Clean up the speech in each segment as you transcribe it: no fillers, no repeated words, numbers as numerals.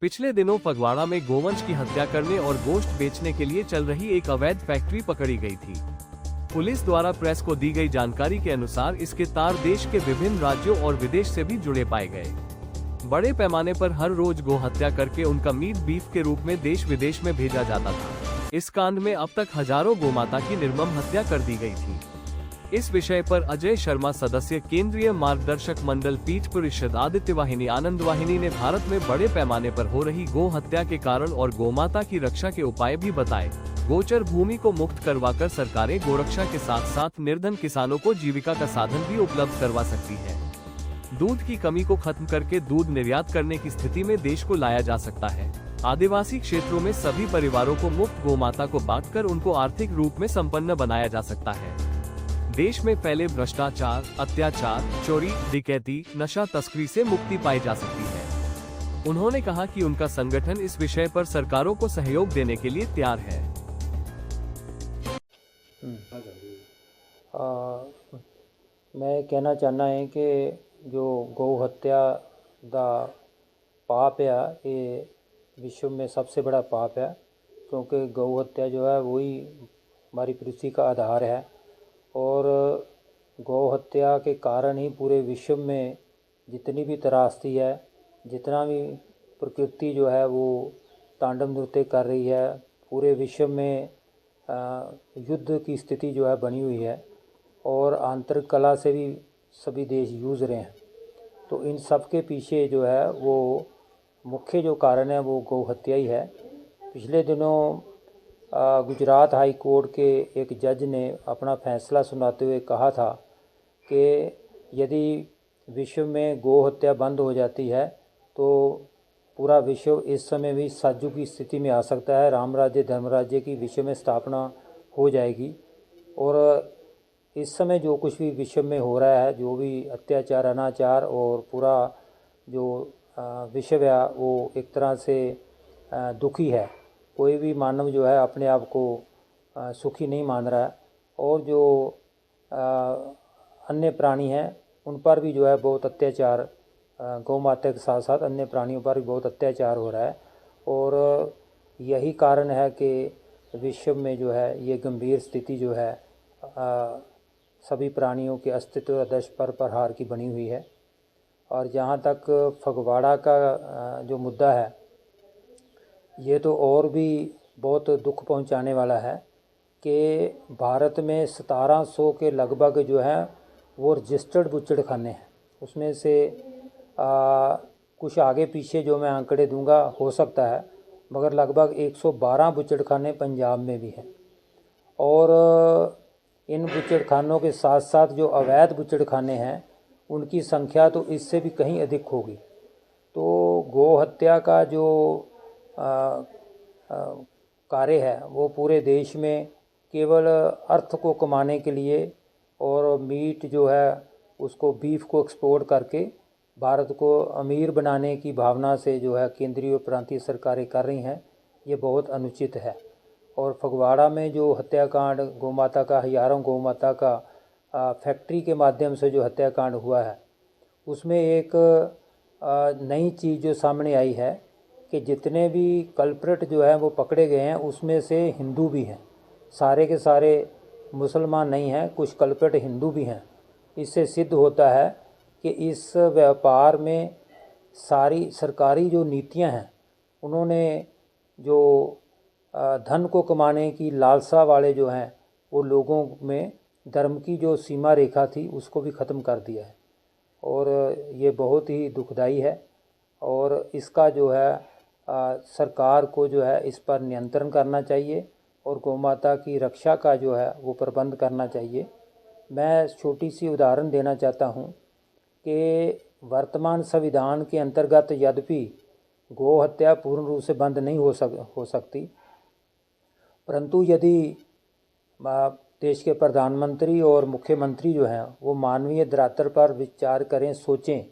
पिछले दिनों फगवाड़ा में गोवंश की हत्या करने और गोश्त बेचने के लिए चल रही एक अवैध फैक्ट्री पकड़ी गई थी। पुलिस द्वारा प्रेस को दी गई जानकारी के अनुसार इसके तार देश के विभिन्न राज्यों और विदेश से भी जुड़े पाए गए। बड़े पैमाने पर हर रोज गो हत्या करके उनका मीट बीफ के रूप में देश विदेश में भेजा जाता था। इस कांड में अब तक हजारों गोमाता की निर्मम हत्या कर दी गई थी। इस विषय पर अजय शर्मा, सदस्य केंद्रीय मार्गदर्शक मंडल पीठ परिषद, आदित्य वाहिनी, आनंद वाहिनी ने भारत में बड़े पैमाने पर हो रही गो हत्या के कारण और गोमाता की रक्षा के उपाय भी बताए। गोचर भूमि को मुक्त करवाकर सरकारें गोरक्षा के साथ साथ निर्धन किसानों को जीविका का साधन भी उपलब्ध करवा सकती है। दूध की कमी को खत्म करके दूध निर्यात करने की स्थिति में देश को लाया जा सकता है। आदिवासी क्षेत्रों में सभी परिवारों को मुफ्त गोमाता को बांटकर उनको आर्थिक रूप में संपन्न बनाया जा सकता है। देश में फैले भ्रष्टाचार, अत्याचार, चोरी, डकैती, नशा तस्करी से मुक्ति पाई जा सकती है। उन्होंने कहा कि उनका संगठन इस विषय पर सरकारों को सहयोग देने के लिए तैयार है। मैं कहना चाहना है कि जो गौ हत्या दा पाप है, ये विश्व में सबसे बड़ा पाप है, क्योंकि गौ हत्या जो है वही हमारी पृथ्वी का आधार है और गौ हत्या के कारण ही पूरे विश्व में जितनी भी त्रासदी है, जितना भी प्रकृति जो है वो तांडव नृत्य कर रही है, पूरे विश्व में युद्ध की स्थिति जो है बनी हुई है और आंतरिक कला से भी सभी देश जूझ रहे हैं। तो इन सब के पीछे जो है वो मुख्य जो कारण है वो गौ हत्या ही है। पिछले दिनों गुजरात हाई कोर्ट के एक जज ने अपना फैसला सुनाते हुए कहा था कि यदि विश्व में गौ हत्या बंद हो जाती है तो पूरा विश्व इस समय भी सतयुग की स्थिति में आ सकता है, राम राज्य धर्म राज्य की विश्व में स्थापना हो जाएगी। और इस समय जो कुछ भी विश्व में हो रहा है, जो भी अत्याचार, अनाचार और पूरा जो विश्व है वो एक तरह से दुखी है। कोई भी मानव जो है अपने आप को सुखी नहीं मान रहा है और जो अन्य प्राणी हैं उन पर भी जो है बहुत अत्याचार, गौ माता के साथ साथ अन्य प्राणियों पर भी बहुत अत्याचार हो रहा है। और यही कारण है कि विश्व में जो है ये गंभीर स्थिति जो है सभी प्राणियों के अस्तित्व आदर्श पर प्रहार की बनी हुई है। और जहाँ तक फगवाड़ा का जो मुद्दा है, ये तो और भी बहुत दुख पहुंचाने वाला है कि भारत में 1700 के लगभग जो है वो रजिस्टर्ड बुचड़ खाने हैं। उसमें से कुछ आगे पीछे जो मैं आंकड़े दूंगा हो सकता है, मगर लगभग 112 बुचड़ खाने पंजाब में भी हैं। और इन बुचड़ खानों के साथ साथ जो अवैध बुचड़ खाने हैं उनकी संख्या तो इससे भी कहीं अधिक होगी। तो गौ हत्या का जो कार्य है वो पूरे देश में केवल अर्थ को कमाने के लिए और मीट जो है उसको बीफ को एक्सपोर्ट करके भारत को अमीर बनाने की भावना से जो है केंद्रीय और प्रांतीय सरकारें कर रही हैं, ये बहुत अनुचित है। और फगवाड़ा में जो हत्याकांड गौमाता का, हजारों गौमाता का फैक्ट्री के माध्यम से जो हत्याकांड हुआ है, उसमें एक नई चीज़ जो सामने आई है कि जितने भी कल्प्रिट जो है वो पकड़े गए हैं उसमें से हिंदू भी हैं, सारे के सारे मुसलमान नहीं हैं, कुछ कल्प्रिट हिंदू भी हैं। इससे सिद्ध होता है कि इस व्यापार में सारी सरकारी जो नीतियां हैं उन्होंने जो धन को कमाने की लालसा वाले जो हैं वो लोगों में धर्म की जो सीमा रेखा थी उसको भी ख़त्म कर दिया है। और ये बहुत ही दुखदाई है और इसका जो है सरकार को जो है इस पर नियंत्रण करना चाहिए और गौमाता की रक्षा का जो है वो प्रबंध करना चाहिए। मैं छोटी सी उदाहरण देना चाहता हूँ कि वर्तमान संविधान के अंतर्गत यद्यपि गौ हत्या पूर्ण रूप से बंद नहीं हो सकती, परंतु यदि देश के प्रधानमंत्री और मुख्यमंत्री जो हैं वो मानवीय धरातल पर विचार करें, सोचें,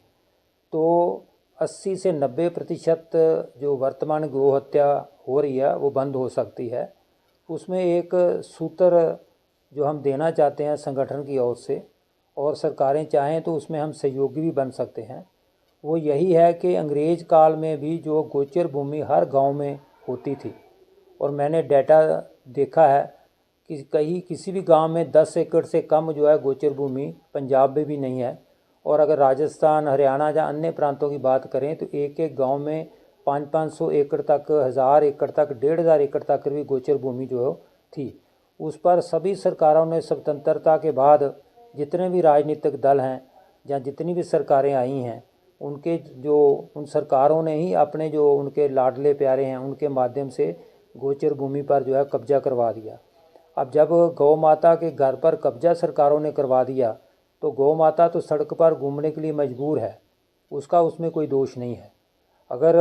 तो 80 से 90% जो वर्तमान गौ हत्या हो रही है वो बंद हो सकती है। उसमें एक सूत्र जो हम देना चाहते हैं संगठन की ओर से, और सरकारें चाहें तो उसमें हम सहयोगी भी बन सकते हैं। वो यही है कि अंग्रेज काल में भी जो गोचर भूमि हर गांव में होती थी, और मैंने डाटा देखा है कि कहीं किसी भी गांव में 10 एकड़ से कम जो है गोचर भूमि पंजाब में भी नहीं है। और अगर राजस्थान, हरियाणा या अन्य प्रांतों की बात करें तो एक एक गांव में 500-500 एकड़ तक, 1000 एकड़ तक, 1500 एकड़ तक भी गोचर भूमि जो थी। उस पर सभी सरकारों ने स्वतंत्रता के बाद जितने भी राजनीतिक दल हैं या जितनी भी सरकारें आई हैं, उन सरकारों ने ही अपने जो उनके लाडले प्यारे हैं उनके माध्यम से गोचर भूमि पर जो है कब्जा करवा दिया। अब जब गौ माता के घर पर कब्जा सरकारों ने करवा दिया तो गौ माता तो सड़क पर घूमने के लिए मजबूर है, उसमें कोई दोष नहीं है। अगर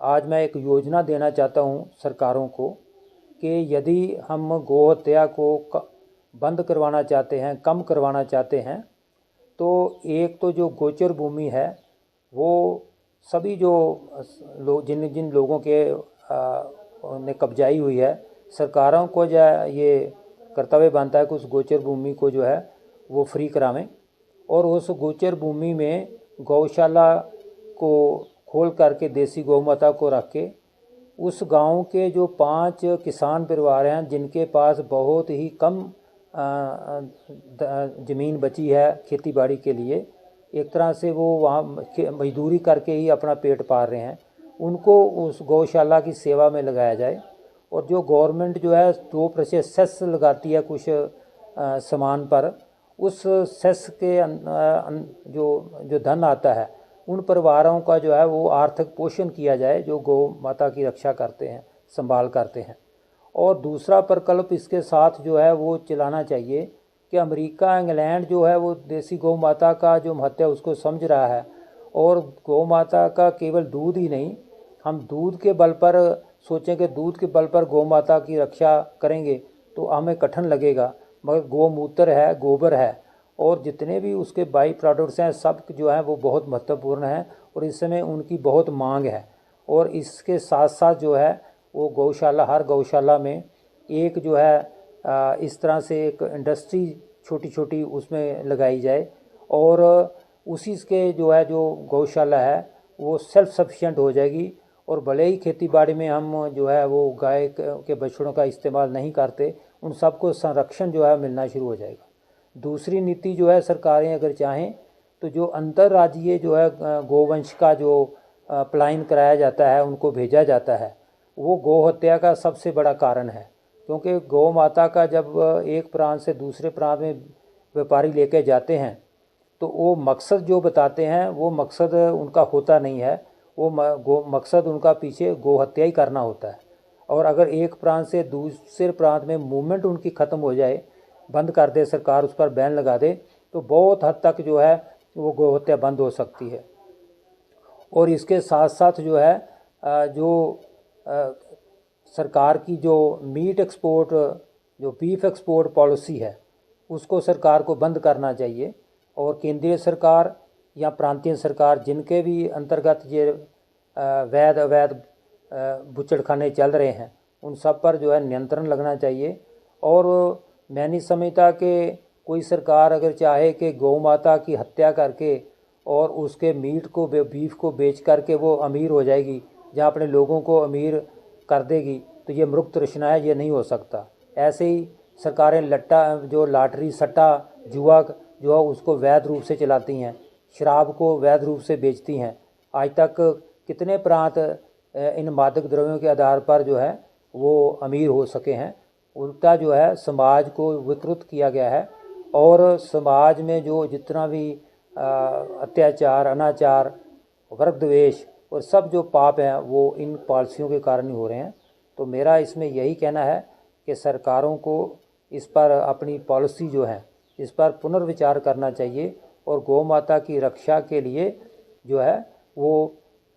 आज मैं एक योजना देना चाहता हूँ सरकारों को कि यदि हम गौ हत्या को बंद करवाना चाहते हैं, कम करवाना चाहते हैं, तो एक तो जो गोचर भूमि है वो सभी जो जिन लोगों के ने कब्जाई हुई है, सरकारों को जो ये कर्तव्य बनता है कि उस गोचर भूमि को जो है वो फ्री करावें, और उस गोचर भूमि में गौशाला को खोल करके देसी गौ माता को रख के उस गांव के जो 5 किसान परिवार हैं जिनके पास बहुत ही कम ज़मीन बची है खेती बाड़ी के लिए, एक तरह से वो वहाँ मजदूरी करके ही अपना पेट पाल रहे हैं, उनको उस गौशाला की सेवा में लगाया जाए। और जो गवर्नमेंट जो है 2% सेस लगाती है कुछ सामान पर, उस सेस के जो धन आता है उन परिवारों का जो है वो आर्थिक पोषण किया जाए जो गौ माता की रक्षा करते हैं, संभाल करते हैं। और दूसरा प्रकल्प इसके साथ जो है वो चलाना चाहिए कि अमेरिका, इंग्लैंड जो है वो देसी गौ माता का जो महत्व है उसको समझ रहा है, और गौ माता का केवल दूध ही नहीं, हम दूध के बल पर सोचें कि दूध के बल पर गौ माता की रक्षा करेंगे तो हमें कठिन लगेगा, मगर गौमूत्र है, गोबर है और जितने भी उसके बाई प्रोडक्ट्स हैं सब जो है वो बहुत महत्वपूर्ण हैं और इस समय उनकी बहुत मांग है। और इसके साथ साथ जो है वो गौशाला, हर गौशाला में एक जो है इस तरह से एक इंडस्ट्री छोटी छोटी उसमें लगाई जाए, और उसी के जो है जो गौशाला है वो सेल्फ सफिशिएंट हो जाएगी। और भले ही खेती बाड़ी में हम जो है वो गाय के बछड़ों का इस्तेमाल नहीं करते, उन सबको संरक्षण जो है मिलना शुरू हो जाएगा। दूसरी नीति जो है सरकारें अगर चाहें तो जो अंतर्राज्यीय जो है गोवंश का जो पलायन कराया जाता है, उनको भेजा जाता है, वो गौ हत्या का सबसे बड़ा कारण है। क्योंकि गौ माता का जब एक प्रांत से दूसरे प्रांत में व्यापारी लेके जाते हैं तो वो मकसद जो बताते हैं वो मकसद उनका होता नहीं है, वो मकसद उनका पीछे गौ हत्या ही करना होता है। और अगर एक प्रांत से दूसरे प्रांत में मूवमेंट उनकी ख़त्म हो जाए, बंद कर दे सरकार, उस पर बैन लगा दे, तो बहुत हद तक जो है वो गौ हत्या बंद हो सकती है। और इसके साथ साथ जो है सरकार की जो मीट एक्सपोर्ट, जो बीफ एक्सपोर्ट पॉलिसी है, उसको सरकार को बंद करना चाहिए। और केंद्रीय सरकार या प्रांतीय सरकार जिनके भी अंतर्गत ये वैध अवैध बुचड़खाने चल रहे हैं, उन सब पर जो है नियंत्रण लगना चाहिए। और मैं नहीं समझता कि कोई सरकार अगर चाहे कि गौ माता की हत्या करके और उसके मीट को, बीफ को बेच करके वो अमीर हो जाएगी या अपने लोगों को अमीर कर देगी, तो ये मूर्ख तृष्णा है, ये नहीं हो सकता। ऐसे ही सरकारें लॉटरी, सट्टा, जुआ जो है उसको वैध रूप से चलाती हैं, शराब को वैध रूप से बेचती हैं। आज तक कितने प्रांत इन मादक द्रव्यों के आधार पर जो है वो अमीर हो सके हैं। उल्टा जो है समाज को विकृत किया गया है, और समाज में जो जितना भी अत्याचार, अनाचार, वर्ग द्वेष और सब जो पाप हैं वो इन पॉलिसियों के कारण ही हो रहे हैं। तो मेरा इसमें यही कहना है कि सरकारों को इस पर अपनी पॉलिसी जो है इस पर पुनर्विचार करना चाहिए, और गौ माता की रक्षा के लिए जो है वो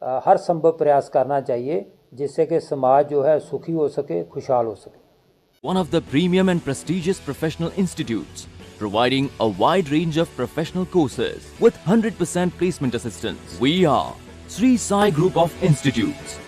हर संभव प्रयास करना चाहिए, जिससे कि समाज जो है सुखी हो सके, खुशहाल हो सके। One of the premium and prestigious professional institutes, providing a wide range of professional courses with 100% placement assistance. We are Sri Sai Group of Institutes.